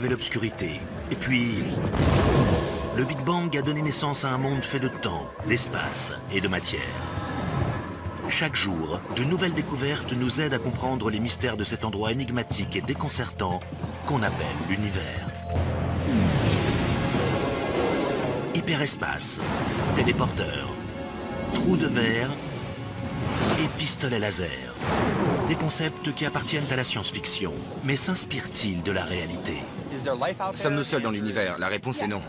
avait l'obscurité. Et puis, le Big Bang a donné naissance à un monde fait de temps, d'espace et de matière. Chaque jour, de nouvelles découvertes nous aident à comprendre les mystères de cet endroit énigmatique et déconcertant qu'on appelle l'univers. Hyperespace, téléporteur, trous de verre et pistolet laser. Des concepts qui appartiennent à la science-fiction, mais s'inspirent-ils de la réalité? Sommes-nous seuls dans l'univers? La réponse est non.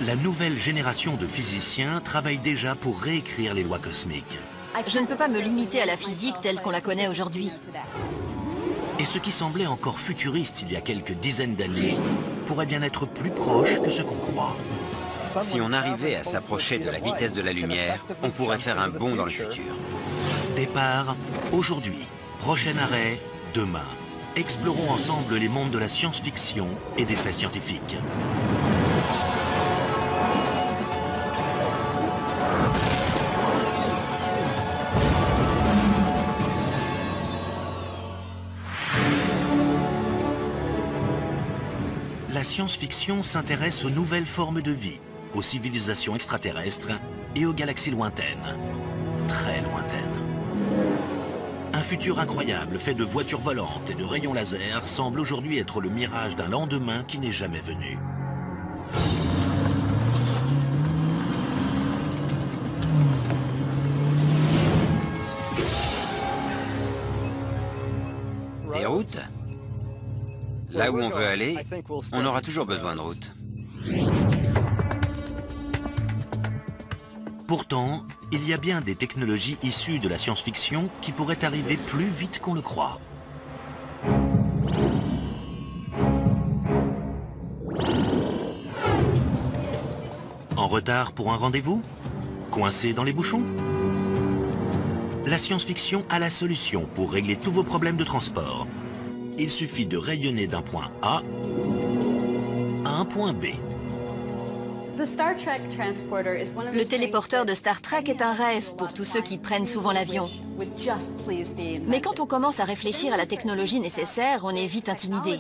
La nouvelle génération de physiciens travaille déjà pour réécrire les lois cosmiques. Je ne peux pas me limiter à la physique telle qu'on la connaît aujourd'hui. Et ce qui semblait encore futuriste il y a quelques dizaines d'années pourrait bien être plus proche que ce qu'on croit. Si on arrivait à s'approcher de la vitesse de la lumière, on pourrait faire un bond dans le futur. Départ aujourd'hui. Prochain arrêt, demain. Explorons ensemble les mondes de la science-fiction et des faits scientifiques. La science-fiction s'intéresse aux nouvelles formes de vie, aux civilisations extraterrestres et aux galaxies lointaines. Très lointaines. Un futur incroyable fait de voitures volantes et de rayons laser semble aujourd'hui être le mirage d'un lendemain qui n'est jamais venu. Des routes? Là où on veut aller, on aura toujours besoin de routes. Pourtant, il y a bien des technologies issues de la science-fiction qui pourraient arriver plus vite qu'on le croit. En retard pour un rendez-vous? Coincé dans les bouchons? La science-fiction a la solution pour régler tous vos problèmes de transport. Il suffit de rayonner d'un point A à un point B. Le téléporteur de Star Trek est un rêve pour tous ceux qui prennent souvent l'avion. Mais quand on commence à réfléchir à la technologie nécessaire, on est vite intimidé.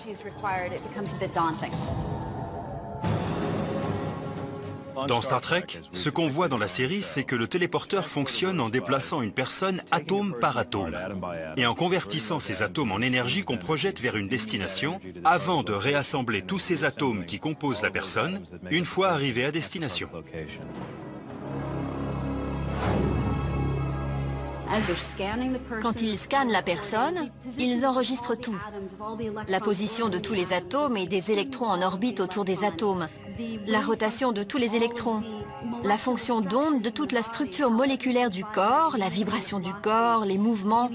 Dans Star Trek, ce qu'on voit dans la série, c'est que le téléporteur fonctionne en déplaçant une personne atome par atome et en convertissant ces atomes en énergie qu'on projette vers une destination avant de réassembler tous ces atomes qui composent la personne une fois arrivé à destination. Quand ils scannent la personne, ils enregistrent tout. La position de tous les atomes et des électrons en orbite autour des atomes, la rotation de tous les électrons, la fonction d'onde de toute la structure moléculaire du corps, la vibration du corps, les mouvements.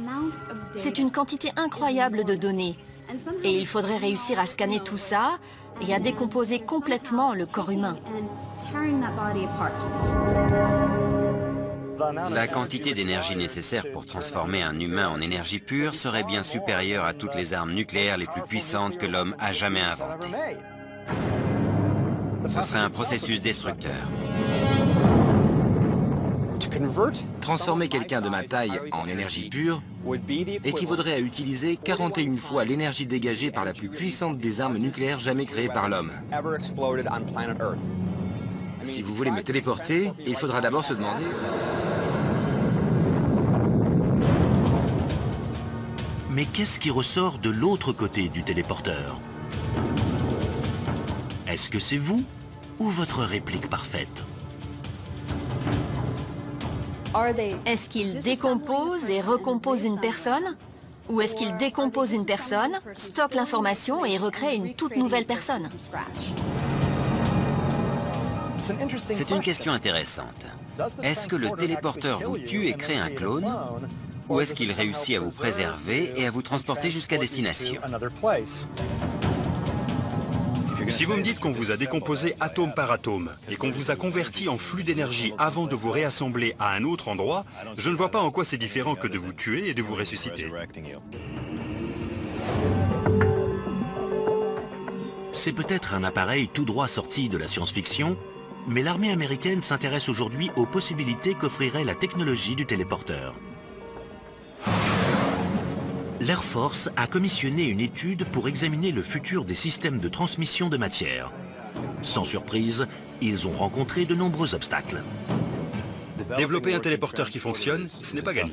C'est une quantité incroyable de données. Et il faudrait réussir à scanner tout ça et à décomposer complètement le corps humain. La quantité d'énergie nécessaire pour transformer un humain en énergie pure serait bien supérieure à toutes les armes nucléaires les plus puissantes que l'homme a jamais inventées. Ce serait un processus destructeur. Transformer quelqu'un de ma taille en énergie pure équivaudrait à utiliser 41 fois l'énergie dégagée par la plus puissante des armes nucléaires jamais créées par l'homme. Si vous voulez me téléporter, il faudra d'abord se demander... Mais qu'est-ce qui ressort de l'autre côté du téléporteur? Est-ce que c'est vous ou votre réplique parfaite? Est-ce qu'il décompose et recompose une personne? Ou est-ce qu'il décompose une personne, stocke l'information et recrée une toute nouvelle personne? C'est une question intéressante. Est-ce que le téléporteur vous tue et crée un clone? Ou est-ce qu'il réussit à vous préserver et à vous transporter jusqu'à destination? Si vous me dites qu'on vous a décomposé atome par atome et qu'on vous a converti en flux d'énergie avant de vous réassembler à un autre endroit, je ne vois pas en quoi c'est différent que de vous tuer et de vous ressusciter. C'est peut-être un appareil tout droit sorti de la science-fiction, mais l'armée américaine s'intéresse aujourd'hui aux possibilités qu'offrirait la technologie du téléporteur. l'Air Force a commissionné une étude pour examiner le futur des systèmes de transmission de matière. Sans surprise, ils ont rencontré de nombreux obstacles. Développer un téléporteur qui fonctionne, ce n'est pas gagné.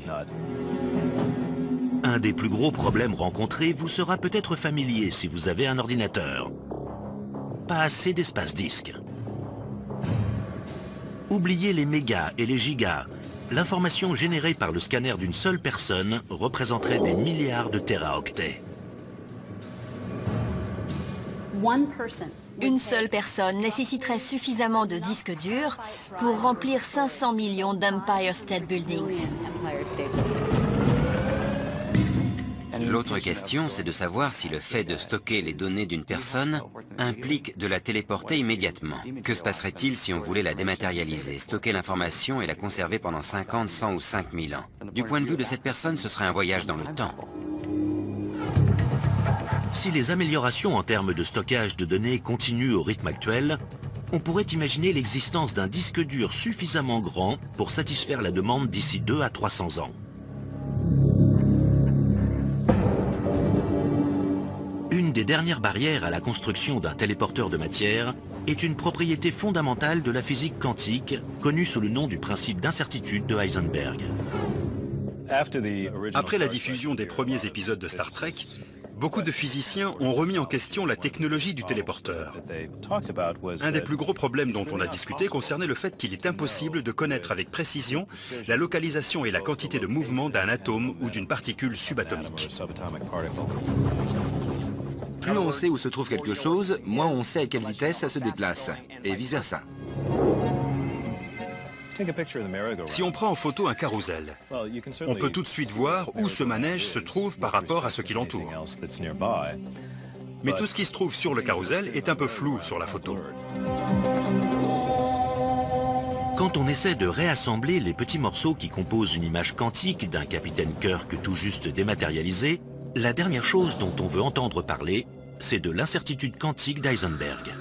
Un des plus gros problèmes rencontrés vous sera peut-être familier si vous avez un ordinateur. Pas assez d'espace disque. Oubliez les mégas et les gigas. L'information générée par le scanner d'une seule personne représenterait des milliards de téraoctets. Une seule personne nécessiterait suffisamment de disques durs pour remplir 500 millions d'Empire State Buildings. L'autre question, c'est de savoir si le fait de stocker les données d'une personne implique de la téléporter immédiatement. Que se passerait-il si on voulait la dématérialiser, stocker l'information et la conserver pendant 50, 100 ou 5000 ans? Du point de vue de cette personne, ce serait un voyage dans le temps. Si les améliorations en termes de stockage de données continuent au rythme actuel, on pourrait imaginer l'existence d'un disque dur suffisamment grand pour satisfaire la demande d'ici 2 à 300 ans. Une des dernières barrières à la construction d'un téléporteur de matière est une propriété fondamentale de la physique quantique, connue sous le nom du principe d'incertitude de Heisenberg. Après la diffusion des premiers épisodes de Star Trek, beaucoup de physiciens ont remis en question la technologie du téléporteur. Un des plus gros problèmes dont on a discuté concernait le fait qu'il est impossible de connaître avec précision la localisation et la quantité de mouvement d'un atome ou d'une particule subatomique. Plus on sait où se trouve quelque chose, moins on sait à quelle vitesse ça se déplace, et vice-versa. Si on prend en photo un carrousel, on peut tout de suite voir où ce manège se trouve par rapport à ce qui l'entoure. Mais tout ce qui se trouve sur le carrousel est un peu flou sur la photo. Quand on essaie de réassembler les petits morceaux qui composent une image quantique d'un capitaine Kirk tout juste dématérialisé, la dernière chose dont on veut entendre parler, c'est de l'incertitude quantique d'Heisenberg.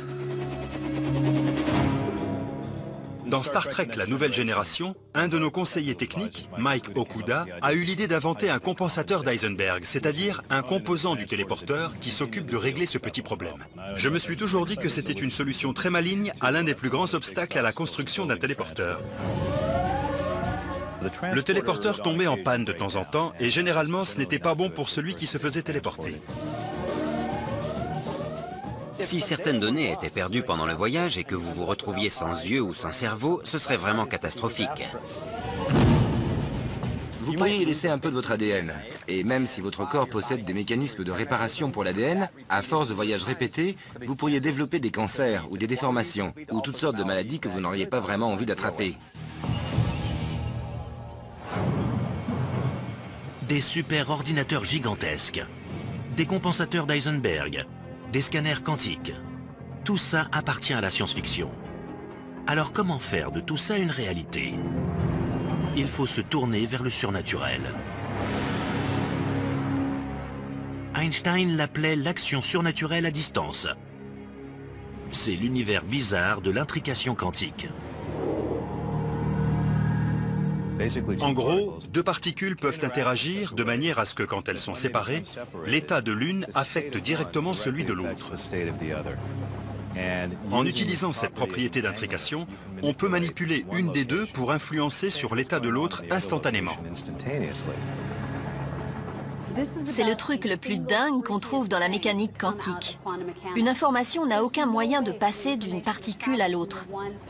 Dans Star Trek, la nouvelle génération, un de nos conseillers techniques, Mike Okuda, a eu l'idée d'inventer un compensateur d'Heisenberg, c'est-à-dire un composant du téléporteur qui s'occupe de régler ce petit problème. Je me suis toujours dit que c'était une solution très maligne à l'un des plus grands obstacles à la construction d'un téléporteur. Le téléporteur tombait en panne de temps en temps et généralement ce n'était pas bon pour celui qui se faisait téléporter. Si certaines données étaient perdues pendant le voyage et que vous vous retrouviez sans yeux ou sans cerveau, ce serait vraiment catastrophique. Vous pourriez y laisser un peu de votre ADN. Et même si votre corps possède des mécanismes de réparation pour l'ADN, à force de voyages répétés, vous pourriez développer des cancers ou des déformations, ou toutes sortes de maladies que vous n'auriez pas vraiment envie d'attraper. Des super-ordinateurs gigantesques, des compensateurs d'Heisenberg, des scanners quantiques. Tout ça appartient à la science-fiction. Alors comment faire de tout ça une réalité? Il faut se tourner vers le surnaturel. Einstein l'appelait l'action surnaturelle à distance. C'est l'univers bizarre de l'intrication quantique. En gros, deux particules peuvent interagir de manière à ce que, quand elles sont séparées, l'état de l'une affecte directement celui de l'autre. En utilisant cette propriété d'intrication, on peut manipuler une des deux pour influencer sur l'état de l'autre instantanément. C'est le truc le plus dingue qu'on trouve dans la mécanique quantique. Une information n'a aucun moyen de passer d'une particule à l'autre.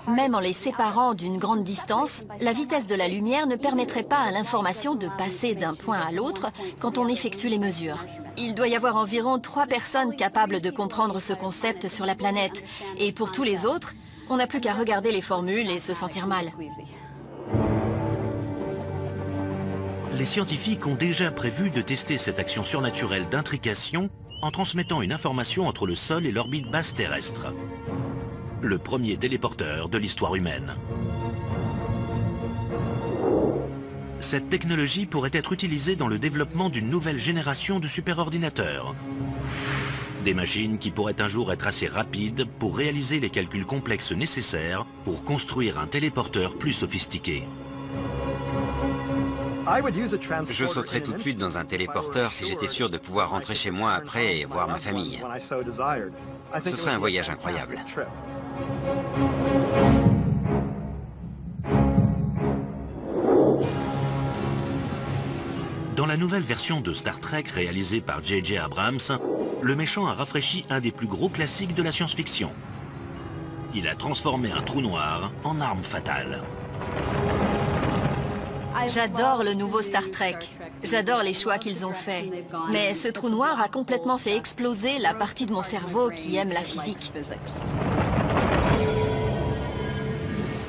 Même en les séparant d'une grande distance, la vitesse de la lumière ne permettrait pas à l'information de passer d'un point à l'autre quand on effectue les mesures. Il doit y avoir environ 3 personnes capables de comprendre ce concept sur la planète. Et pour tous les autres, on n'a plus qu'à regarder les formules et se sentir mal. Les scientifiques ont déjà prévu de tester cette action surnaturelle d'intrication en transmettant une information entre le sol et l'orbite basse terrestre. Le premier téléporteur de l'histoire humaine. Cette technologie pourrait être utilisée dans le développement d'une nouvelle génération de superordinateurs. Des machines qui pourraient un jour être assez rapides pour réaliser les calculs complexes nécessaires pour construire un téléporteur plus sophistiqué. Je sauterais tout de suite dans un téléporteur si j'étais sûr de pouvoir rentrer chez moi après et voir ma famille. Ce serait un voyage incroyable. Dans la nouvelle version de Star Trek réalisée par J.J. Abrams, le méchant a rafraîchi un des plus gros classiques de la science-fiction. Il a transformé un trou noir en arme fatale. J'adore le nouveau Star Trek. J'adore les choix qu'ils ont faits. Mais ce trou noir a complètement fait exploser la partie de mon cerveau qui aime la physique.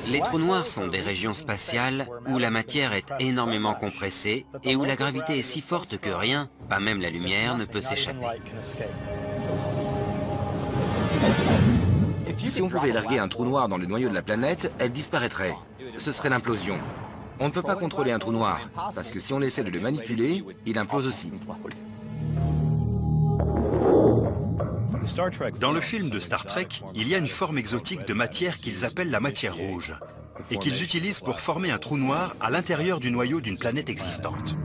Les trous noirs sont des régions spatiales où la matière est énormément compressée et où la gravité est si forte que rien, pas même la lumière, ne peut s'échapper. Si on pouvait larguer un trou noir dans le noyau de la planète, elle disparaîtrait. Ce serait l'implosion. On ne peut pas contrôler un trou noir, parce que si on essaie de le manipuler, il implose aussi. Dans le film de Star Trek, il y a une forme exotique de matière qu'ils appellent la matière rouge, et qu'ils utilisent pour former un trou noir à l'intérieur du noyau d'une planète existante.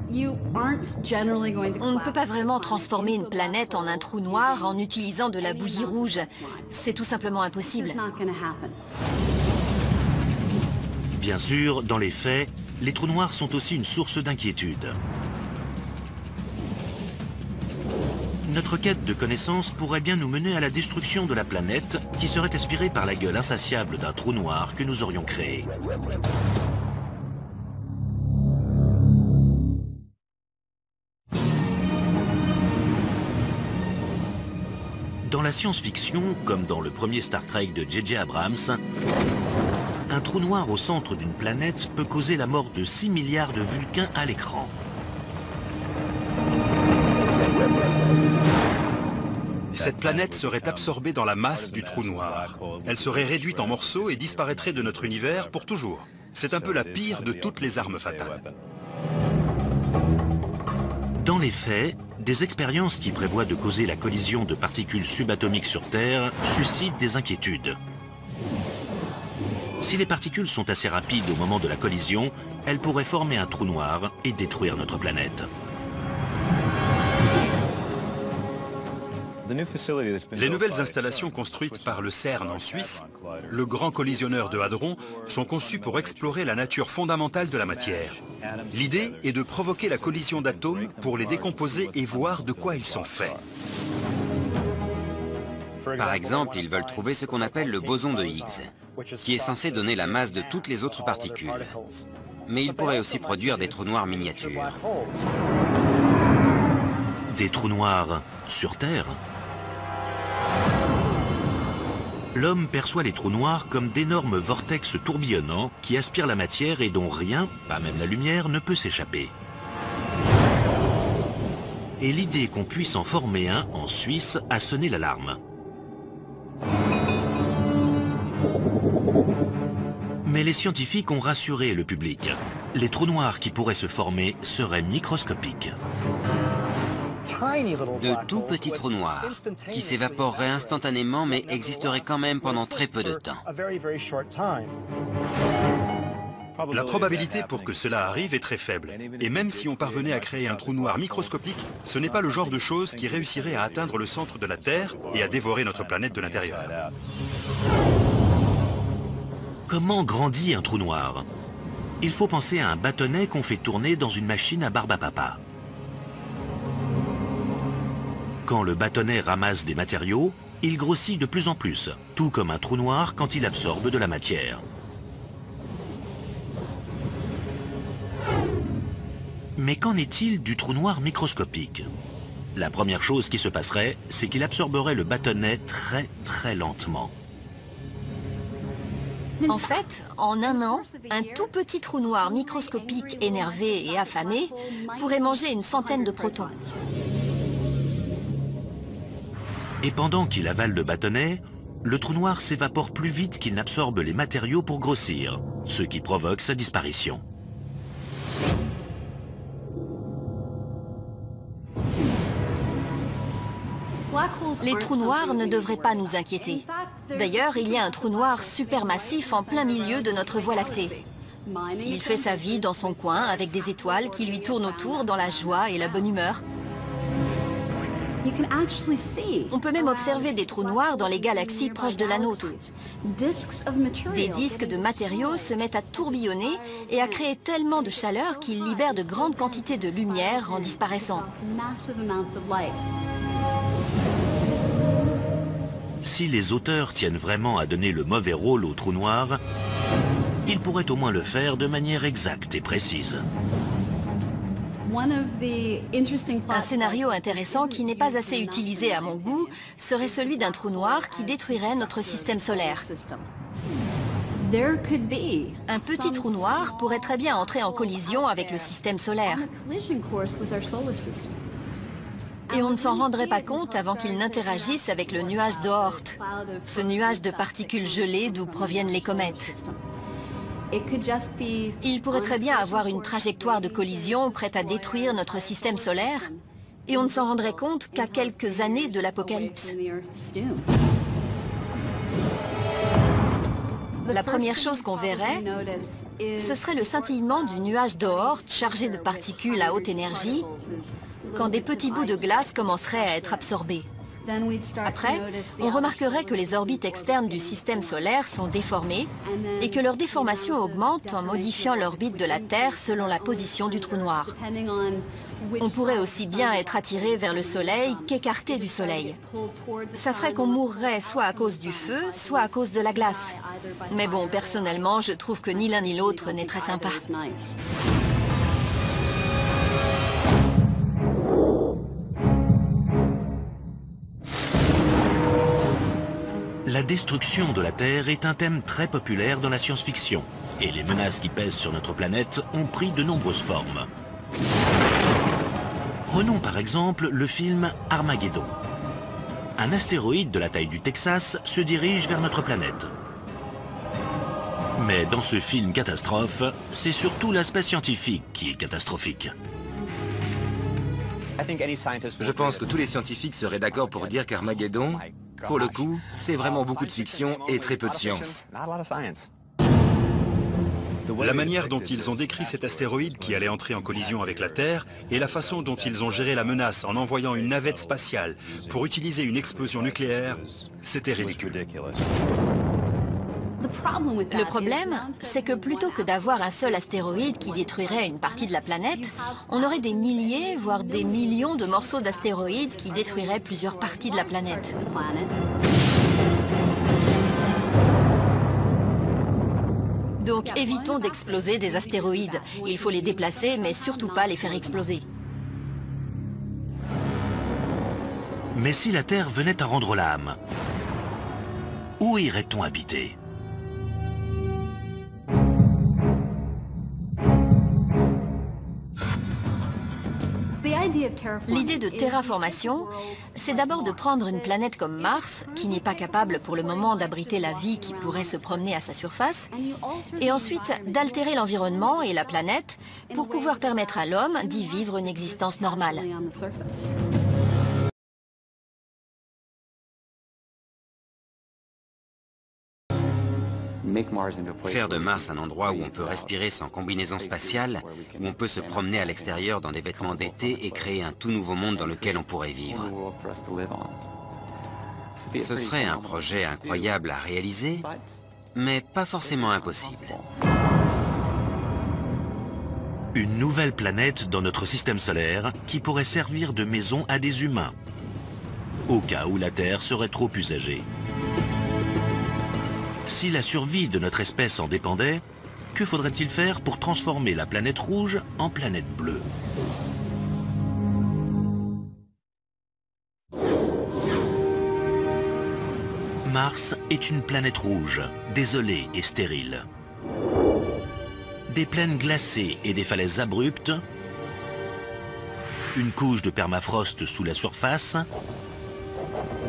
On ne peut pas vraiment transformer une planète en un trou noir en utilisant de la bouillie rouge. C'est tout simplement impossible. Bien sûr, dans les faits, les trous noirs sont aussi une source d'inquiétude. Notre quête de connaissances pourrait bien nous mener à la destruction de la planète qui serait aspirée par la gueule insatiable d'un trou noir que nous aurions créé. Dans la science-fiction, comme dans le premier Star Trek de J.J. Abrams, un trou noir au centre d'une planète peut causer la mort de 6 milliards de Vulcains à l'écran. Cette planète serait absorbée dans la masse du trou noir. Elle serait réduite en morceaux et disparaîtrait de notre univers pour toujours. C'est un peu la pire de toutes les armes fatales. Dans les faits, des expériences qui prévoient de causer la collision de particules subatomiques sur Terre suscitent des inquiétudes. Si les particules sont assez rapides au moment de la collision, elles pourraient former un trou noir et détruire notre planète. Les nouvelles installations construites par le CERN en Suisse, le grand collisionneur de hadrons, sont conçues pour explorer la nature fondamentale de la matière. L'idée est de provoquer la collision d'atomes pour les décomposer et voir de quoi ils sont faits. Par exemple, ils veulent trouver ce qu'on appelle le boson de Higgs, qui est censé donner la masse de toutes les autres particules. Mais ils pourraient aussi produire des trous noirs miniatures. Des trous noirs sur Terre? L'homme perçoit les trous noirs comme d'énormes vortex tourbillonnants qui aspirent la matière et dont rien, pas même la lumière, ne peut s'échapper. Et l'idée qu'on puisse en former un en Suisse a sonné l'alarme. Mais les scientifiques ont rassuré le public. Les trous noirs qui pourraient se former seraient microscopiques. De tout petits trous noirs, qui s'évaporeraient instantanément mais existeraient quand même pendant très peu de temps. La probabilité pour que cela arrive est très faible. Et même si on parvenait à créer un trou noir microscopique, ce n'est pas le genre de chose qui réussirait à atteindre le centre de la Terre et à dévorer notre planète de l'intérieur. Comment grandit un trou noir? Il faut penser à un bâtonnet qu'on fait tourner dans une machine à barbe à papa. Quand le bâtonnet ramasse des matériaux, il grossit de plus en plus, tout comme un trou noir quand il absorbe de la matière. Mais qu'en est-il du trou noir microscopique? La première chose qui se passerait, c'est qu'il absorberait le bâtonnet très lentement. En fait, en un an, un tout petit trou noir microscopique énervé et affamé pourrait manger une centaine de protons. Et pendant qu'il avale le bâtonnet, le trou noir s'évapore plus vite qu'il n'absorbe les matériaux pour grossir, ce qui provoque sa disparition. Les trous noirs ne devraient pas nous inquiéter. D'ailleurs, il y a un trou noir supermassif en plein milieu de notre Voie lactée. Il fait sa vie dans son coin avec des étoiles qui lui tournent autour dans la joie et la bonne humeur. On peut même observer des trous noirs dans les galaxies proches de la nôtre. Des disques de matériaux se mettent à tourbillonner et à créer tellement de chaleur qu'ils libèrent de grandes quantités de lumière en disparaissant. Si les auteurs tiennent vraiment à donner le mauvais rôle aux trous noirs, ils pourraient au moins le faire de manière exacte et précise. Un scénario intéressant qui n'est pas assez utilisé à mon goût serait celui d'un trou noir qui détruirait notre système solaire. Un petit trou noir pourrait très bien entrer en collision avec le système solaire. Et on ne s'en rendrait pas compte avant qu'il n'interagisse avec le nuage d'Oort, ce nuage de particules gelées d'où proviennent les comètes. Il pourrait très bien avoir une trajectoire de collision prête à détruire notre système solaire, et on ne s'en rendrait compte qu'à quelques années de l'apocalypse. La première chose qu'on verrait, ce serait le scintillement du nuage d'Oort chargé de particules à haute énergie, quand des petits bouts de glace commenceraient à être absorbés. Après, on remarquerait que les orbites externes du système solaire sont déformées et que leur déformation augmente en modifiant l'orbite de la Terre selon la position du trou noir. On pourrait aussi bien être attiré vers le Soleil qu'écarté du Soleil. Ça ferait qu'on mourrait soit à cause du feu, soit à cause de la glace. Mais bon, personnellement, je trouve que ni l'un ni l'autre n'est très sympa. La destruction de la Terre est un thème très populaire dans la science-fiction, et les menaces qui pèsent sur notre planète ont pris de nombreuses formes. Prenons par exemple le film Armageddon. Un astéroïde de la taille du Texas se dirige vers notre planète. Mais dans ce film catastrophe, c'est surtout l'aspect scientifique qui est catastrophique. Je pense que tous les scientifiques seraient d'accord pour dire qu'Armageddon, pour le coup, c'est vraiment beaucoup de fiction et très peu de science. La manière dont ils ont décrit cet astéroïde qui allait entrer en collision avec la Terre et la façon dont ils ont géré la menace en envoyant une navette spatiale pour utiliser une explosion nucléaire, c'était ridicule. Le problème, c'est que plutôt que d'avoir un seul astéroïde qui détruirait une partie de la planète, on aurait des milliers, voire des millions de morceaux d'astéroïdes qui détruiraient plusieurs parties de la planète. Donc évitons d'exploser des astéroïdes. Il faut les déplacer, mais surtout pas les faire exploser. Mais si la Terre venait à rendre l'âme, où irait-on habiter ? L'idée de terraformation, c'est d'abord de prendre une planète comme Mars, qui n'est pas capable pour le moment d'abriter la vie qui pourrait se promener à sa surface, et ensuite d'altérer l'environnement et la planète pour pouvoir permettre à l'homme d'y vivre une existence normale. Faire de Mars un endroit où on peut respirer sans combinaison spatiale, où on peut se promener à l'extérieur dans des vêtements d'été et créer un tout nouveau monde dans lequel on pourrait vivre. Ce serait un projet incroyable à réaliser, mais pas forcément impossible. Une nouvelle planète dans notre système solaire qui pourrait servir de maison à des humains, au cas où la Terre serait trop usagée. Si la survie de notre espèce en dépendait, que faudrait-il faire pour transformer la planète rouge en planète bleue? Mars est une planète rouge, désolée et stérile. Des plaines glacées et des falaises abruptes, une couche de permafrost sous la surface,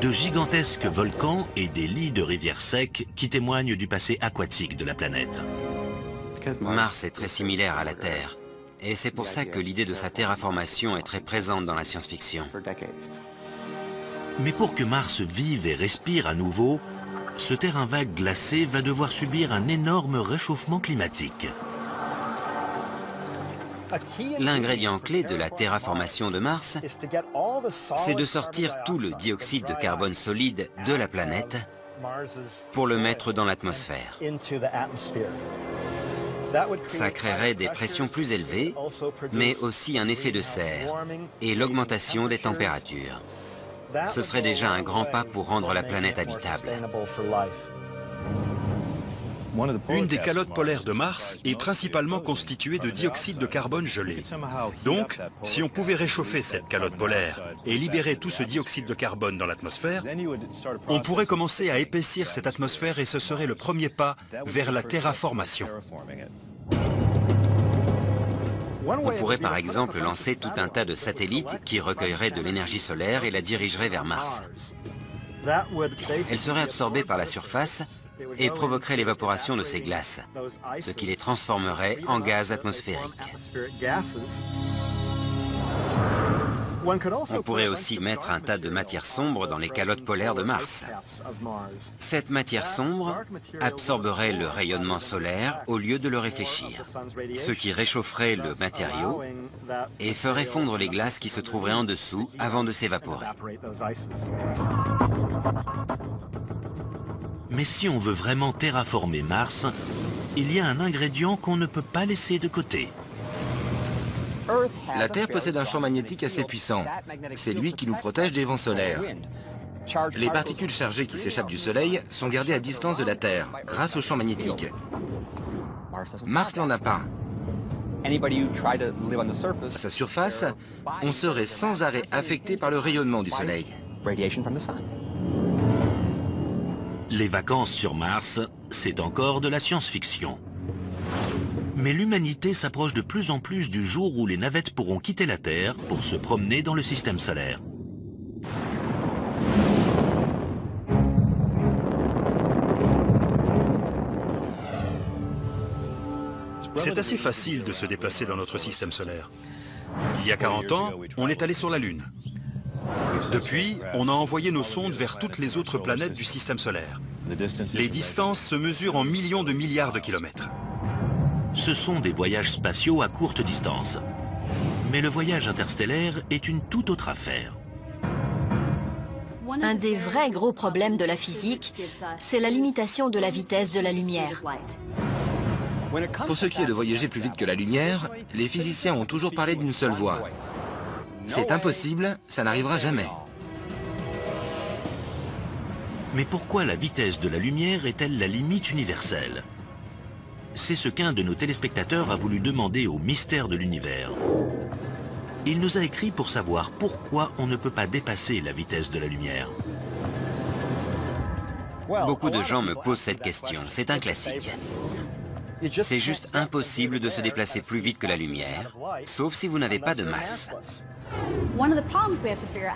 de gigantesques volcans et des lits de rivières secs qui témoignent du passé aquatique de la planète. Mars est très similaire à la Terre, et c'est pour ça que l'idée de sa terraformation est très présente dans la science-fiction. Mais pour que Mars vive et respire à nouveau, ce terrain vague glacé va devoir subir un énorme réchauffement climatique. L'ingrédient clé de la terraformation de Mars, c'est de sortir tout le dioxyde de carbone solide de la planète pour le mettre dans l'atmosphère. Ça créerait des pressions plus élevées, mais aussi un effet de serre et l'augmentation des températures. Ce serait déjà un grand pas pour rendre la planète habitable. Une des calottes polaires de Mars est principalement constituée de dioxyde de carbone gelé. Donc, si on pouvait réchauffer cette calotte polaire et libérer tout ce dioxyde de carbone dans l'atmosphère, on pourrait commencer à épaissir cette atmosphère et ce serait le premier pas vers la terraformation. On pourrait par exemple lancer tout un tas de satellites qui recueilleraient de l'énergie solaire et la dirigeraient vers Mars. Elle serait absorbée par la surface et provoquerait l'évaporation de ces glaces, ce qui les transformerait en gaz atmosphériques. On pourrait aussi mettre un tas de matière sombre dans les calottes polaires de Mars. Cette matière sombre absorberait le rayonnement solaire au lieu de le réfléchir, ce qui réchaufferait le matériau et ferait fondre les glaces qui se trouveraient en dessous avant de s'évaporer. Mais si on veut vraiment terraformer Mars, il y a un ingrédient qu'on ne peut pas laisser de côté. La Terre possède un champ magnétique assez puissant. C'est lui qui nous protège des vents solaires. Les particules chargées qui s'échappent du Soleil sont gardées à distance de la Terre, grâce au champ magnétique. Mars n'en a pas. À sa surface, on serait sans arrêt affecté par le rayonnement du Soleil. Les vacances sur Mars, c'est encore de la science-fiction. Mais l'humanité s'approche de plus en plus du jour où les navettes pourront quitter la Terre pour se promener dans le système solaire. C'est assez facile de se déplacer dans notre système solaire. Il y a 40 ans, on est allé sur la Lune. Depuis, on a envoyé nos sondes vers toutes les autres planètes du système solaire. Les distances se mesurent en millions de milliards de kilomètres. Ce sont des voyages spatiaux à courte distance. Mais le voyage interstellaire est une toute autre affaire. Un des vrais gros problèmes de la physique, c'est la limitation de la vitesse de la lumière. Pour ce qui est de voyager plus vite que la lumière, les physiciens ont toujours parlé d'une seule voie. C'est impossible, ça n'arrivera jamais. Mais pourquoi la vitesse de la lumière est-elle la limite universelle? C'est ce qu'un de nos téléspectateurs a voulu demander au mystère de l'univers. Il nous a écrit pour savoir pourquoi on ne peut pas dépasser la vitesse de la lumière. Beaucoup de gens me posent cette question, c'est un classique. C'est juste impossible de se déplacer plus vite que la lumière, sauf si vous n'avez pas de masse.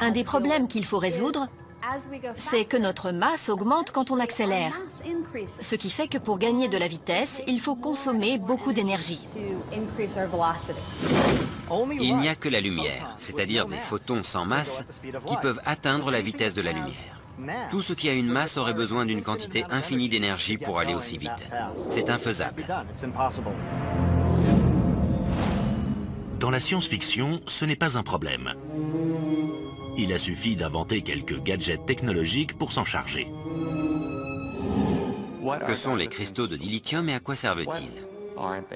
Un des problèmes qu'il faut résoudre, c'est que notre masse augmente quand on accélère. Ce qui fait que pour gagner de la vitesse, il faut consommer beaucoup d'énergie. Il n'y a que la lumière, c'est-à-dire des photons sans masse, qui peuvent atteindre la vitesse de la lumière. Tout ce qui a une masse aurait besoin d'une quantité infinie d'énergie pour aller aussi vite. C'est infaisable. Dans la science-fiction, ce n'est pas un problème. Il a suffi d'inventer quelques gadgets technologiques pour s'en charger. Que sont les cristaux de dilithium et à quoi servent-ils?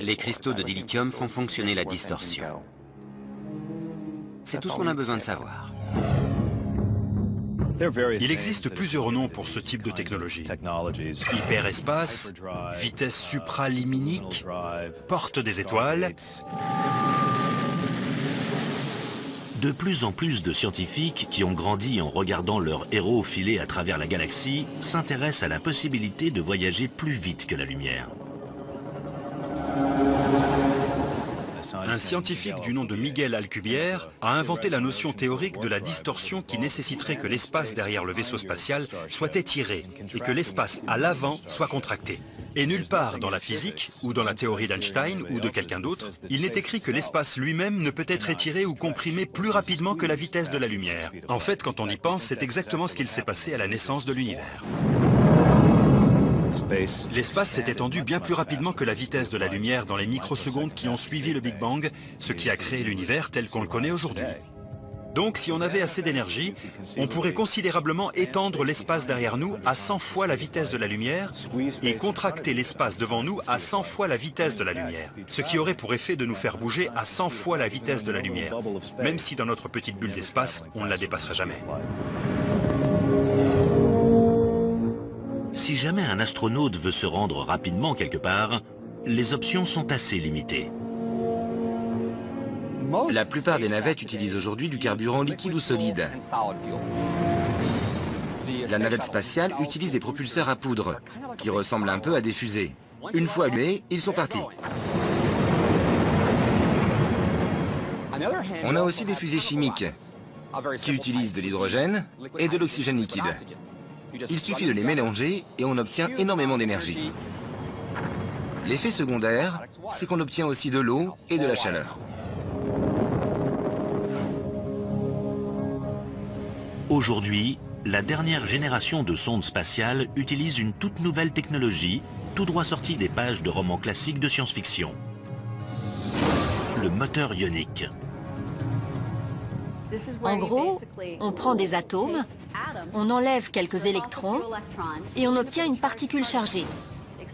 Les cristaux de dilithium font fonctionner la distorsion. C'est tout ce qu'on a besoin de savoir. Il existe plusieurs noms pour ce type de technologie. Hyperespace, vitesse supraliminique, porte des étoiles. De plus en plus de scientifiques qui ont grandi en regardant leurs héros filer à travers la galaxie s'intéressent à la possibilité de voyager plus vite que la lumière. Un scientifique du nom de Miguel Alcubierre a inventé la notion théorique de la distorsion qui nécessiterait que l'espace derrière le vaisseau spatial soit étiré et que l'espace à l'avant soit contracté. Et nulle part dans la physique, ou dans la théorie d'Einstein, ou de quelqu'un d'autre, il n'est écrit que l'espace lui-même ne peut être étiré ou comprimé plus rapidement que la vitesse de la lumière. En fait, quand on y pense, c'est exactement ce qu'il s'est passé à la naissance de l'univers. L'espace s'est étendu bien plus rapidement que la vitesse de la lumière dans les microsecondes qui ont suivi le Big Bang, ce qui a créé l'univers tel qu'on le connaît aujourd'hui. Donc, si on avait assez d'énergie, on pourrait considérablement étendre l'espace derrière nous à 100 fois la vitesse de la lumière et contracter l'espace devant nous à 100 fois la vitesse de la lumière, ce qui aurait pour effet de nous faire bouger à 100 fois la vitesse de la lumière, même si dans notre petite bulle d'espace, on ne la dépasserait jamais. Si jamais un astronaute veut se rendre rapidement quelque part, les options sont assez limitées. La plupart des navettes utilisent aujourd'hui du carburant liquide ou solide. La navette spatiale utilise des propulseurs à poudre, qui ressemblent un peu à des fusées. Une fois allumés, ils sont partis. On a aussi des fusées chimiques, qui utilisent de l'hydrogène et de l'oxygène liquide. Il suffit de les mélanger et on obtient énormément d'énergie. L'effet secondaire, c'est qu'on obtient aussi de l'eau et de la chaleur. Aujourd'hui, la dernière génération de sondes spatiales utilise une toute nouvelle technologie, tout droit sortie des pages de romans classiques de science-fiction. Le moteur ionique. En gros, on prend des atomes, on enlève quelques électrons et on obtient une particule chargée.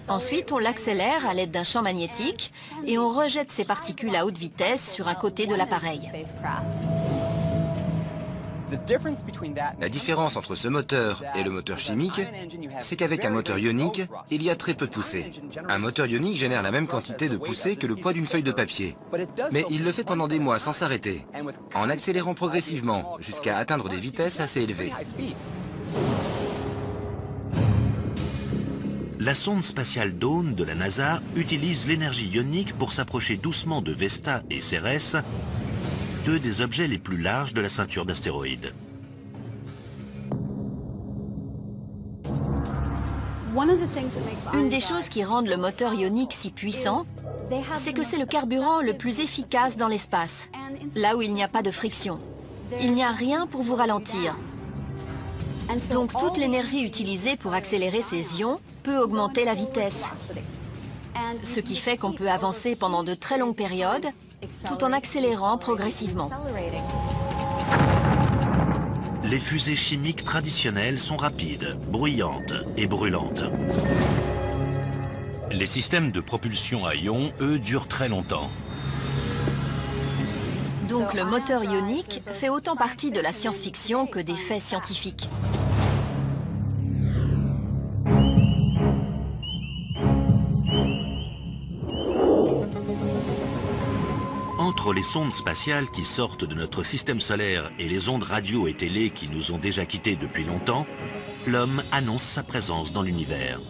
Ensuite, on l'accélère à l'aide d'un champ magnétique et on rejette ces particules à haute vitesse sur un côté de l'appareil. La différence entre ce moteur et le moteur chimique, c'est qu'avec un moteur ionique, il y a très peu de poussée. Un moteur ionique génère la même quantité de poussée que le poids d'une feuille de papier. Mais il le fait pendant des mois sans s'arrêter, en accélérant progressivement jusqu'à atteindre des vitesses assez élevées. La sonde spatiale Dawn de la NASA utilise l'énergie ionique pour s'approcher doucement de Vesta et Cérès, deux des objets les plus larges de la ceinture d'astéroïdes. Une des choses qui rendent le moteur ionique si puissant, c'est que c'est le carburant le plus efficace dans l'espace, là où il n'y a pas de friction. Il n'y a rien pour vous ralentir. Donc toute l'énergie utilisée pour accélérer ces ions peut augmenter la vitesse, ce qui fait qu'on peut avancer pendant de très longues périodes, tout en accélérant progressivement. Les fusées chimiques traditionnelles sont rapides, bruyantes et brûlantes. Les systèmes de propulsion à ions, eux, durent très longtemps. Donc le moteur ionique fait autant partie de la science-fiction que des faits scientifiques. Entre les sondes spatiales qui sortent de notre système solaire et les ondes radio et télé qui nous ont déjà quittés depuis longtemps, l'homme annonce sa présence dans l'univers.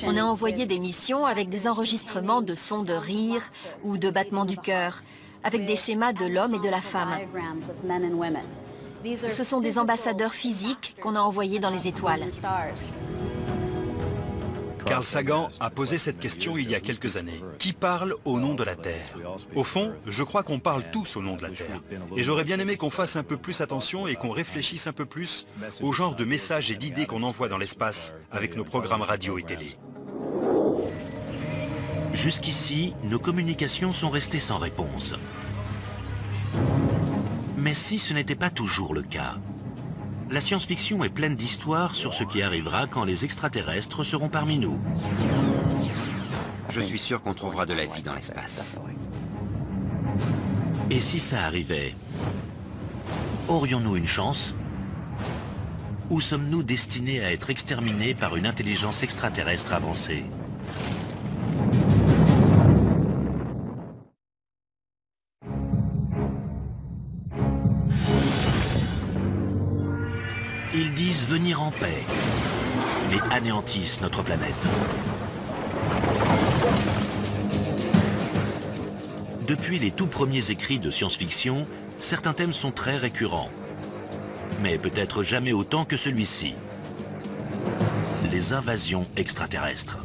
On a envoyé des missions avec des enregistrements de sons de rire ou de battements du cœur, avec des schémas de l'homme et de la femme. Ce sont des ambassadeurs physiques qu'on a envoyés dans les étoiles. Carl Sagan a posé cette question il y a quelques années. Qui parle au nom de la Terre? Au fond, je crois qu'on parle tous au nom de la Terre. Et j'aurais bien aimé qu'on fasse un peu plus attention et qu'on réfléchisse un peu plus au genre de messages et d'idées qu'on envoie dans l'espace avec nos programmes radio et télé. Jusqu'ici, nos communications sont restées sans réponse. Mais si ce n'était pas toujours le cas? La science-fiction est pleine d'histoires sur ce qui arrivera quand les extraterrestres seront parmi nous. Je suis sûr qu'on trouvera de la vie dans l'espace. Et si ça arrivait, aurions-nous une chance? Ou sommes-nous destinés à être exterminés par une intelligence extraterrestre avancée? Ils disent venir en paix, mais anéantissent notre planète. Depuis les tout premiers écrits de science-fiction, certains thèmes sont très récurrents, mais peut-être jamais autant que celui-ci. Les invasions extraterrestres.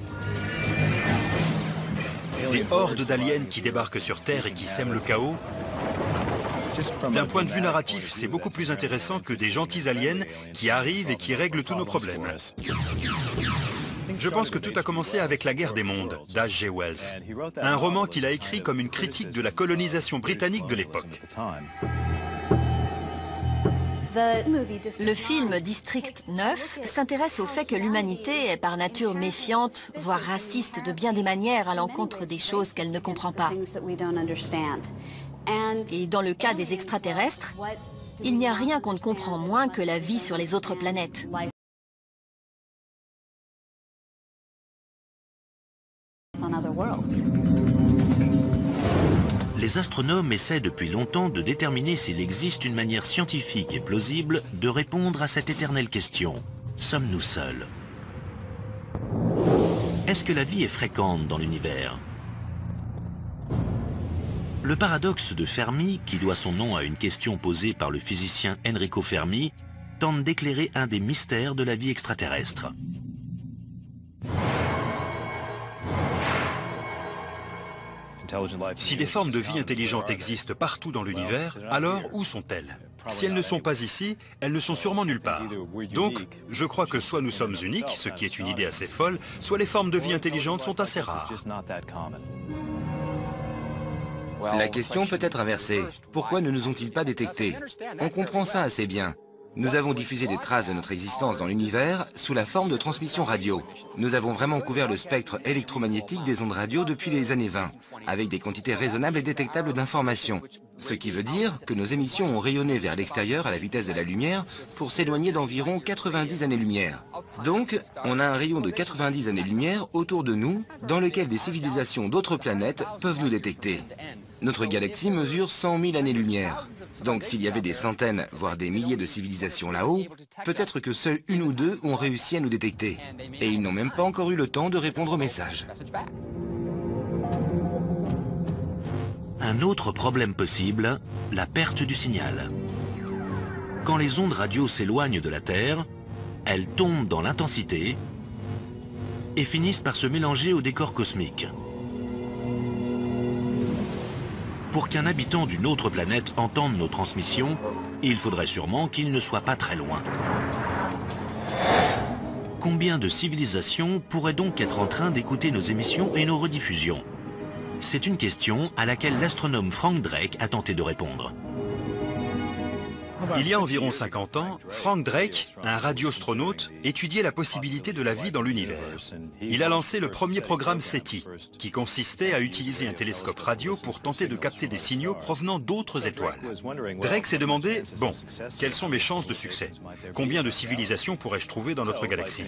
Des hordes d'aliens qui débarquent sur Terre et qui sèment le chaos, D'un point de vue narratif, c'est beaucoup plus intéressant que des gentils aliens qui arrivent et qui règlent tous nos problèmes. Je pense que tout a commencé avec La Guerre des mondes d'H.G. Wells, un roman qu'il a écrit comme une critique de la colonisation britannique de l'époque. Le film District 9 s'intéresse au fait que l'humanité est par nature méfiante, voire raciste de bien des manières à l'encontre des choses qu'elle ne comprend pas. Et dans le cas des extraterrestres, il n'y a rien qu'on ne comprend moins que la vie sur les autres planètes. Les astronomes essaient depuis longtemps de déterminer s'il existe une manière scientifique et plausible de répondre à cette éternelle question. Sommes-nous seuls? Est-ce que la vie est fréquente dans l'univers? Le paradoxe de Fermi, qui doit son nom à une question posée par le physicien Enrico Fermi, tente d'éclairer un des mystères de la vie extraterrestre. Si des formes de vie intelligente existent partout dans l'univers, alors où sont-elles? Si elles ne sont pas ici, elles ne sont sûrement nulle part. Donc, je crois que soit nous sommes uniques, ce qui est une idée assez folle, soit les formes de vie intelligentes sont assez rares. La question peut être inversée. Pourquoi ne nous ont-ils pas détectés? On comprend ça assez bien. Nous avons diffusé des traces de notre existence dans l'univers sous la forme de transmission radio. Nous avons vraiment couvert le spectre électromagnétique des ondes radio depuis les années 20, avec des quantités raisonnables et détectables d'informations. Ce qui veut dire que nos émissions ont rayonné vers l'extérieur à la vitesse de la lumière pour s'éloigner d'environ 90 années-lumière. Donc, on a un rayon de 90 années-lumière autour de nous, dans lequel des civilisations d'autres planètes peuvent nous détecter. Notre galaxie mesure 100 000 années-lumière. Donc s'il y avait des centaines, voire des milliers de civilisations là-haut, peut-être que seuls une ou deux ont réussi à nous détecter. Et ils n'ont même pas encore eu le temps de répondre au message. Un autre problème possible, la perte du signal. Quand les ondes radio s'éloignent de la Terre, elles tombent dans l'intensité et finissent par se mélanger au décor cosmique. Pour qu'un habitant d'une autre planète entende nos transmissions, il faudrait sûrement qu'il ne soit pas très loin. Combien de civilisations pourraient donc être en train d'écouter nos émissions et nos rediffusions? C'est une question à laquelle l'astronome Frank Drake a tenté de répondre. Il y a environ 50 ans, Frank Drake, un radioastronaute, étudiait la possibilité de la vie dans l'univers. Il a lancé le premier programme SETI, qui consistait à utiliser un télescope radio pour tenter de capter des signaux provenant d'autres étoiles. Drake s'est demandé, bon, quelles sont mes chances de succès? Combien de civilisations pourrais-je trouver dans notre galaxie?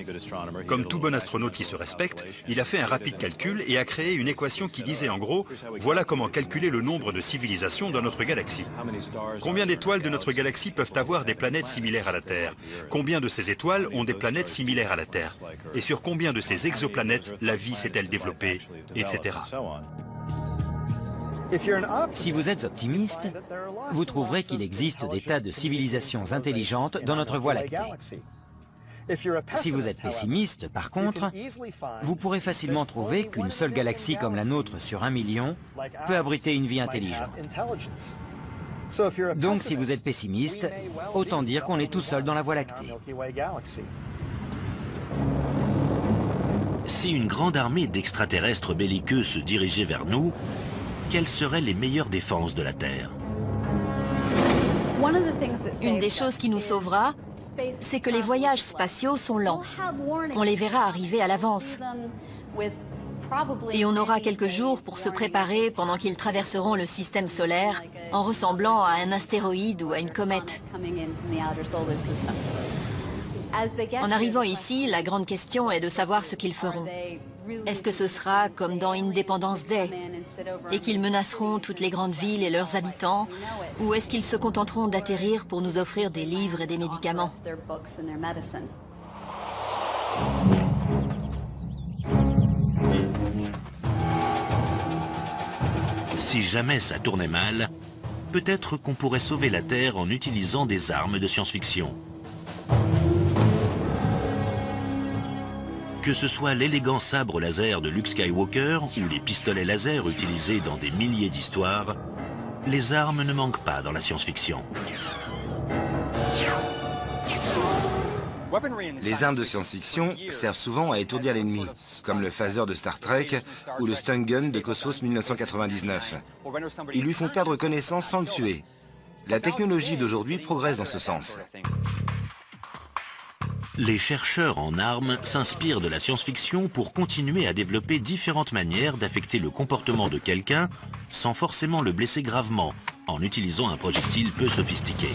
Comme tout bon astronaute qui se respecte, il a fait un rapide calcul et a créé une équation qui disait en gros, voilà comment calculer le nombre de civilisations dans notre galaxie. Combien d'étoiles de notre galaxie peuvent avoir des planètes similaires à la Terre? Combien de ces étoiles ont des planètes similaires à la Terre? Et sur combien de ces exoplanètes la vie s'est-elle développée, etc. Si vous êtes optimiste, vous trouverez qu'il existe des tas de civilisations intelligentes dans notre Voie lactée. Si vous êtes pessimiste, par contre, vous pourrez facilement trouver qu'une seule galaxie comme la nôtre sur 1 million peut abriter une vie intelligente. Donc si vous êtes pessimiste, autant dire qu'on est tout seul dans la Voie lactée. Si une grande armée d'extraterrestres belliqueux se dirigeait vers nous, quelles seraient les meilleures défenses de la Terre? Une des choses qui nous sauvera, c'est que les voyages spatiaux sont lents. On les verra arriver à l'avance. Et on aura quelques jours pour se préparer pendant qu'ils traverseront le système solaire en ressemblant à un astéroïde ou à une comète. En arrivant ici, la grande question est de savoir ce qu'ils feront. Est-ce que ce sera comme dans Independence Day et qu'ils menaceront toutes les grandes villes et leurs habitants, ou est-ce qu'ils se contenteront d'atterrir pour nous offrir des livres et des médicaments? Si jamais ça tournait mal, peut-être qu'on pourrait sauver la Terre en utilisant des armes de science-fiction. Que ce soit l'élégant sabre laser de Luke Skywalker ou les pistolets laser utilisés dans des milliers d'histoires, les armes ne manquent pas dans la science-fiction. Les armes de science-fiction servent souvent à étourdir l'ennemi, comme le phaser de Star Trek ou le stun gun de Cosmos 1999. Ils lui font perdre connaissance sans le tuer. La technologie d'aujourd'hui progresse dans ce sens. Les chercheurs en armes s'inspirent de la science-fiction pour continuer à développer différentes manières d'affecter le comportement de quelqu'un sans forcément le blesser gravement, en utilisant un projectile peu sophistiqué.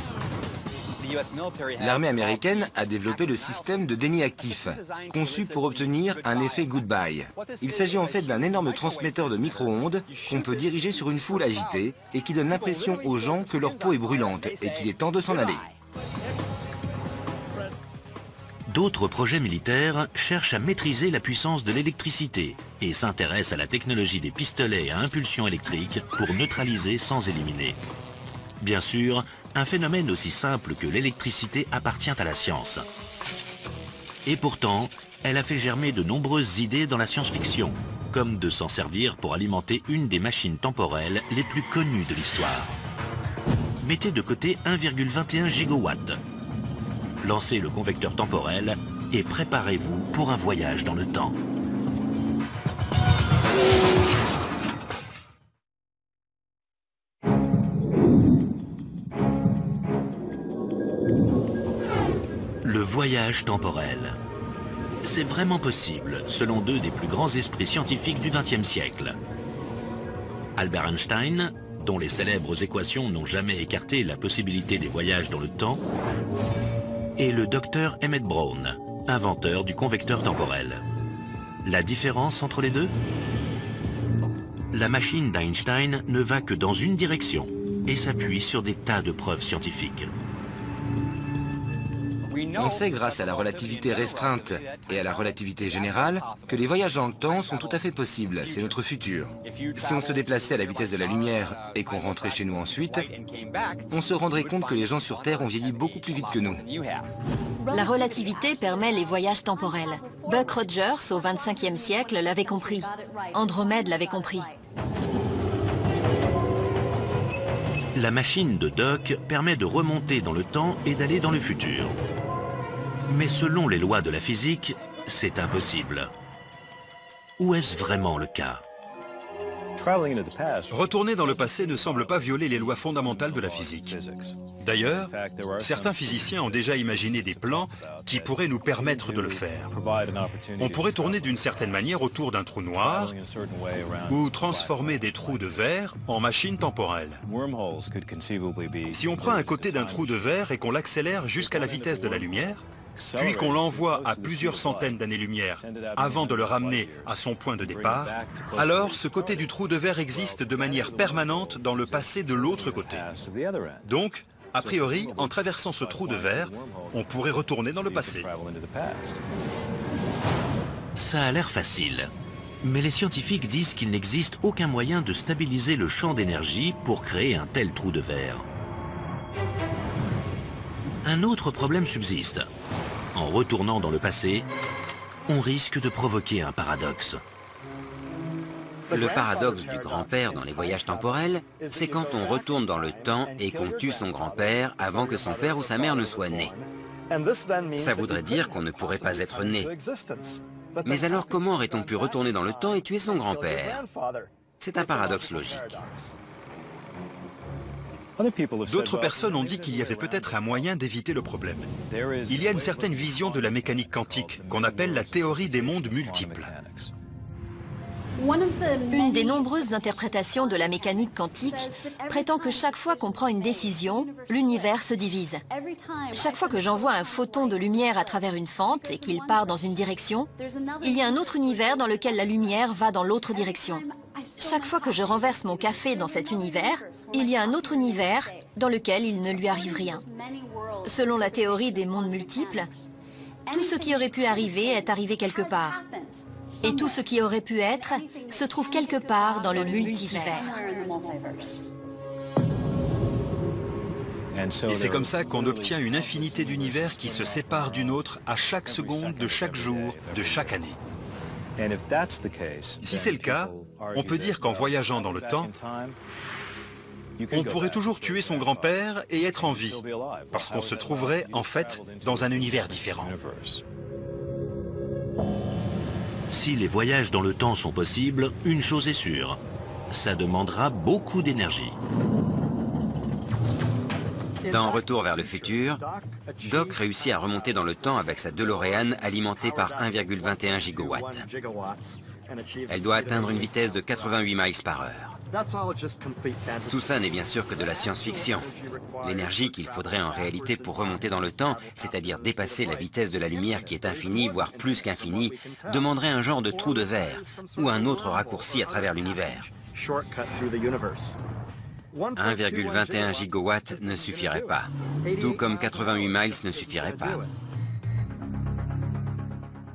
L'armée américaine a développé le système de déni actif, conçu pour obtenir un effet goodbye. Il s'agit en fait d'un énorme transmetteur de micro-ondes qu'on peut diriger sur une foule agitée et qui donne l'impression aux gens que leur peau est brûlante et qu'il est temps de s'en aller. D'autres projets militaires cherchent à maîtriser la puissance de l'électricité et s'intéressent à la technologie des pistolets à impulsion électrique pour neutraliser sans éliminer. Bien sûr, un phénomène aussi simple que l'électricité appartient à la science. Et pourtant, elle a fait germer de nombreuses idées dans la science-fiction, comme de s'en servir pour alimenter une des machines temporelles les plus connues de l'histoire. Mettez de côté 1,21 gigawatts. Lancez le convecteur temporel et préparez-vous pour un voyage dans le temps. Le voyage temporel. C'est vraiment possible, selon deux des plus grands esprits scientifiques du XXe siècle. Albert Einstein, dont les célèbres équations n'ont jamais écarté la possibilité des voyages dans le temps, et le docteur Emmett Brown, inventeur du convecteur temporel. La différence entre les deux? La machine d'Einstein ne va que dans une direction et s'appuie sur des tas de preuves scientifiques. On sait grâce à la relativité restreinte et à la relativité générale que les voyages dans le temps sont tout à fait possibles, c'est notre futur. Si on se déplaçait à la vitesse de la lumière et qu'on rentrait chez nous ensuite, on se rendrait compte que les gens sur Terre ont vieilli beaucoup plus vite que nous. La relativité permet les voyages temporels. Buck Rogers, au XXVe siècle, l'avait compris. Andromède l'avait compris. La machine de Doc permet de remonter dans le temps et d'aller dans le futur. Mais selon les lois de la physique, c'est impossible. Ou est-ce vraiment le cas? Retourner dans le passé ne semble pas violer les lois fondamentales de la physique. D'ailleurs, certains physiciens ont déjà imaginé des plans qui pourraient nous permettre de le faire. On pourrait tourner d'une certaine manière autour d'un trou noir ou transformer des trous de verre en machines temporelles. Si on prend un côté d'un trou de verre et qu'on l'accélère jusqu'à la vitesse de la lumière, puis qu'on l'envoie à plusieurs centaines d'années-lumière avant de le ramener à son point de départ, alors ce côté du trou de verre existe de manière permanente dans le passé de l'autre côté. Donc, a priori, en traversant ce trou de verre, on pourrait retourner dans le passé. Ça a l'air facile. Mais les scientifiques disent qu'il n'existe aucun moyen de stabiliser le champ d'énergie pour créer un tel trou de verre. Un autre problème subsiste. En retournant dans le passé, on risque de provoquer un paradoxe. Le paradoxe du grand-père dans les voyages temporels, c'est quand on retourne dans le temps et qu'on tue son grand-père avant que son père ou sa mère ne soient nés. Ça voudrait dire qu'on ne pourrait pas être né. Mais alors comment aurait-on pu retourner dans le temps et tuer son grand-père? C'est un paradoxe logique. D'autres personnes ont dit qu'il y avait peut-être un moyen d'éviter le problème. Il y a une certaine vision de la mécanique quantique qu'on appelle la théorie des mondes multiples. Une des nombreuses interprétations de la mécanique quantique prétend que chaque fois qu'on prend une décision, l'univers se divise. Chaque fois que j'envoie un photon de lumière à travers une fente et qu'il part dans une direction, il y a un autre univers dans lequel la lumière va dans l'autre direction. Chaque fois que je renverse mon café dans cet univers, il y a un autre univers dans lequel il ne lui arrive rien. Selon la théorie des mondes multiples, tout ce qui aurait pu arriver est arrivé quelque part. Et tout ce qui aurait pu être se trouve quelque part dans le multivers. Et c'est comme ça qu'on obtient une infinité d'univers qui se séparent d'une autre à chaque seconde de chaque jour, de chaque année. Si c'est le cas, on peut dire qu'en voyageant dans le temps, On pourrait toujours tuer son grand-père et être en vie, parce qu'on se trouverait, en fait, dans un univers différent. Si les voyages dans le temps sont possibles, une chose est sûre, ça demandera beaucoup d'énergie. Dans Retour vers le futur, Doc réussit à remonter dans le temps avec sa DeLorean alimentée par 1,21 gigawatts. Elle doit atteindre une vitesse de 88 miles par heure. Tout ça n'est bien sûr que de la science-fiction. L'énergie qu'il faudrait en réalité pour remonter dans le temps, c'est-à-dire dépasser la vitesse de la lumière qui est infinie, voire plus qu'infinie, demanderait un genre de trou de verre ou un autre raccourci à travers l'univers. 1,21 gigawatts ne suffirait pas, tout comme 88 miles ne suffirait pas.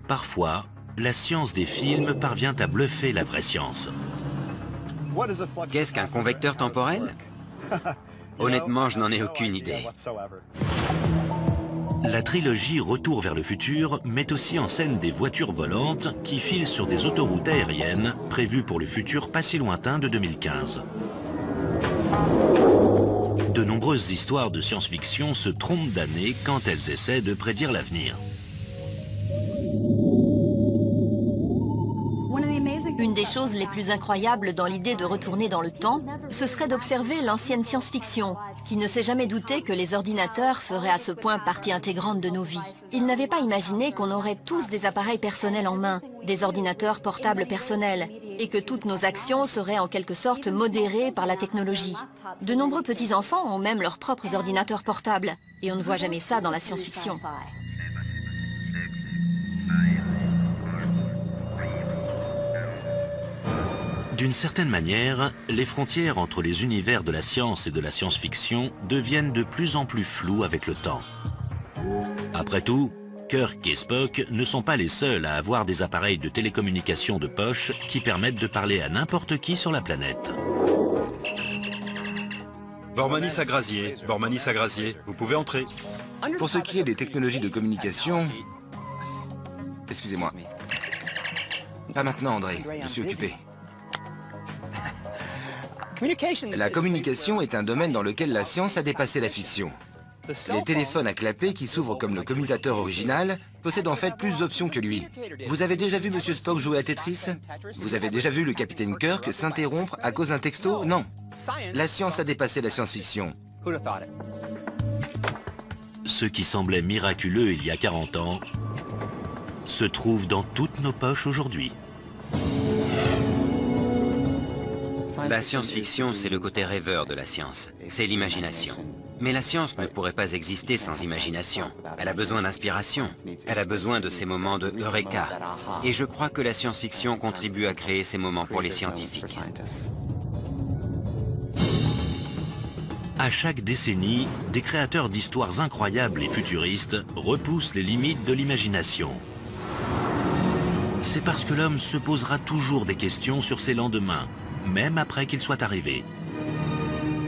Parfois, la science des films parvient à bluffer la vraie science. Qu'est-ce qu'un convecteur temporel? Honnêtement, je n'en ai aucune idée. La trilogie Retour vers le futur met aussi en scène des voitures volantes qui filent sur des autoroutes aériennes prévues pour le futur pas si lointain de 2015. De nombreuses histoires de science-fiction se trompent d'année quand elles essaient de prédire l'avenir. Une des choses les plus incroyables dans l'idée de retourner dans le temps, ce serait d'observer l'ancienne science-fiction, qui ne s'est jamais douté que les ordinateurs feraient à ce point partie intégrante de nos vies. Ils n'avaient pas imaginé qu'on aurait tous des appareils personnels en main, des ordinateurs portables personnels, et que toutes nos actions seraient en quelque sorte modérées par la technologie. De nombreux petits-enfants ont même leurs propres ordinateurs portables, et on ne voit jamais ça dans la science-fiction. D'une certaine manière, les frontières entre les univers de la science et de la science-fiction deviennent de plus en plus floues avec le temps. Après tout, Kirk et Spock ne sont pas les seuls à avoir des appareils de télécommunication de poche qui permettent de parler à n'importe qui sur la planète. Bormanis à Grazier, vous pouvez entrer. Pour ce qui est des technologies de communication... Excusez-moi. Pas maintenant, André, je suis occupé. La communication est un domaine dans lequel la science a dépassé la fiction. Les téléphones à clapet qui s'ouvrent comme le commutateur original possèdent en fait plus d'options que lui. Vous avez déjà vu Monsieur Spock jouer à Tetris? Vous avez déjà vu le capitaine Kirk s'interrompre à cause d'un texto? Non. La science a dépassé la science-fiction. Ce qui semblait miraculeux il y a 40 ans se trouve dans toutes nos poches aujourd'hui. La science-fiction, c'est le côté rêveur de la science. C'est l'imagination. Mais la science ne pourrait pas exister sans imagination. Elle a besoin d'inspiration. Elle a besoin de ces moments de Eureka. Et je crois que la science-fiction contribue à créer ces moments pour les scientifiques. À chaque décennie, des créateurs d'histoires incroyables et futuristes repoussent les limites de l'imagination. C'est parce que l'homme se posera toujours des questions sur ses lendemains, même après qu'ils soient arrivés.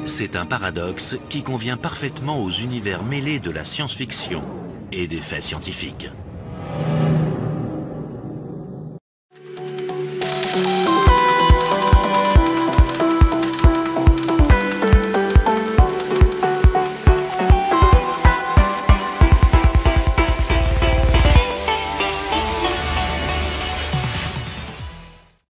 C'est un paradoxe qui convient parfaitement aux univers mêlés de la science-fiction et des faits scientifiques.